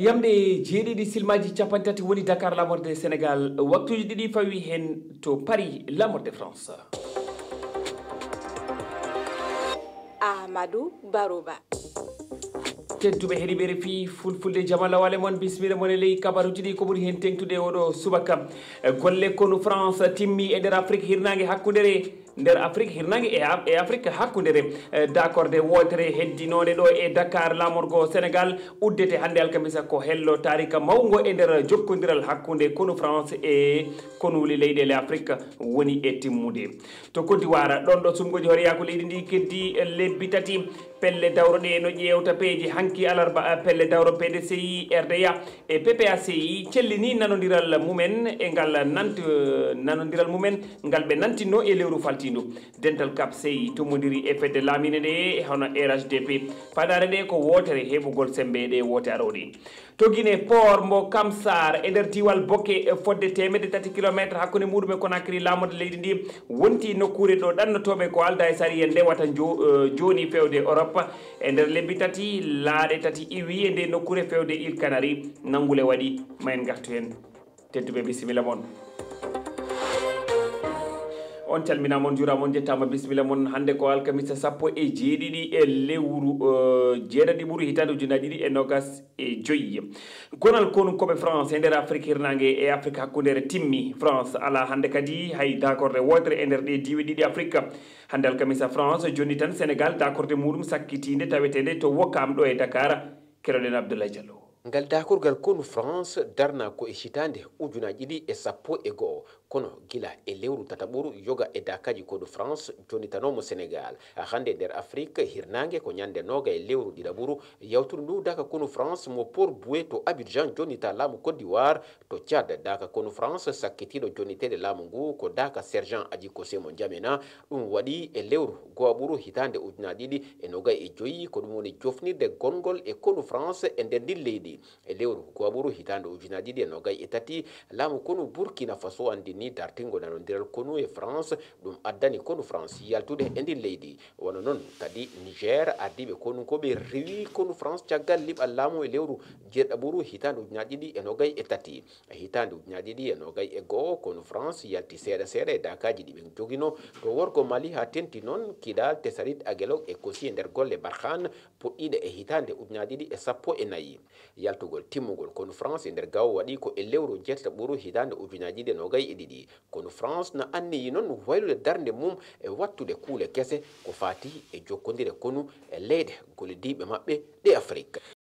yamde jeeɗiɗi silmaji capantati woni Dakar lamorde Sénégal waktuji ɗiɗi fawi hen to Paris lamorde France. Amadou Barouba tedduɓe heeɗiɓe fi fulfulde jamala wale mon bismilla mon e ley kabaruji ɗi ko ɓuuri hen tengtude oɗo subaka golle konu France timmi e nder Afrique hirnangue hakkudere nder Afrique hirnangue e Afrique hakkudere d'accorde wotere heddinode ɗo e Dakar lamorgo Sénégal uddete hande alkamisa ko hello tarika mawgo e nder jokkodiral hakkude konu France e konuli leyɗele Afrique woni e timmude to Côte d'Ivoire ɗon ɗo sumgoji horeya ko leydi ndi keddi lebbi tati pelle dawroɗe no ƴewta peeji hanki alarba pelle dawro PDCI RDA e PPACI cellini nanodiral mumen e ngal nanodiral mumen ngal ɓe nantino e lewru faltindu dental cap CI tumodiri e fedde lamine ɗe hono RHDP fadare ɗe ko wotere heɓugol sembe ɗe wote aroɗe to Guinée port mo Kamsar e nder diwal Bokke fodde temedde 3 kilométre hakkude muɗum e Conakry lamode leydi ndi wonti nokkure ɗo ɗannotoɓe ko alda e sari en ndewata joni fewde Europe e nder lebbi tati laaɗe tati iwi e nde nokkure fewde Île Canaries nangule waɗi ma en gartu hen tedduɓe bisimilla moon on calminama on juurama jettama bisimilla moon hande ko alkamisa sappo e jeeɗiɗi e lewru jeeɗaɗi ɓuuri hitande ujunaji ɗiɗi e nogas e joyyi gonal konu koɓe France e nder Afrique hirnangue e Afrique hakkudere timmi France ala hande kadi hay d'accorde wotere e nder ɗe diwe ɗiɗi Afrique hande alkamisa France joni tan Sénégal d'accorde muɗum sakkitinde tawetede to wokkam ɗo e Dakar keroɗen Abdoulaye Diallo ngal dakurgal konu France darna ko e hitande ujunaji ɗiɗi e sappo e go'o kono gila e lewru tataɓuru yoga e dakaji konu France joni tanomo Sénégal hande nder Afrique hirnangue ko ñande noga e lewru ɗiɗaɓuru yawtude ndu daka konu France mo Port Boué to Abidjan jonita laamu Côte d'Ivoire to Tchad daka konu France sakkitiɗo jonitede laamu ngu ko daka sergent Adjiko Sémon Djamena ɗum waɗi e lewru go'aɓuru hitande ujunaji ɗiɗi e noga e joyyi ko ɗum woni jofnirde gongol e konu France e nder ndi leydi e lewru go'aɓuru hitande ujunaji ɗiɗi e nogay e tati laamu konu Burkina Faso andini dartingo nanodiral konu e France ɗum addani konu France yaltude e ndi leydi wono noon kadi Niger ardiɓe konu koɓe rewi konu France caggal liɓal laamu e lewru jeeɗiɗaɓuru hitande ujunaji ɗiɗi e nogay e tati hitande ujunaji ɗiɗi e nogay e go'o konu France yalti seeɗa seeɗa e dakaji ɗi ɓe joguino to worgo Mali ha tenti noon Kidal Tessarit Aguelog e kosi e nder golle Barkhane puɗɗiɗe e hitande ujunaji ɗiɗi e sappo e nayyi yaltugol timmugol konu France e nder gawo waɗi ko e lewru jeetataɓuru hitande ujunaji ɗiɗi e nogay e ɗiɗi kono France na anniyi noon waylude darde mum e wattude kuule kese ko fati e jokkodire konu e leyɗe gollidiɓe maɓɓe ɗe Afrique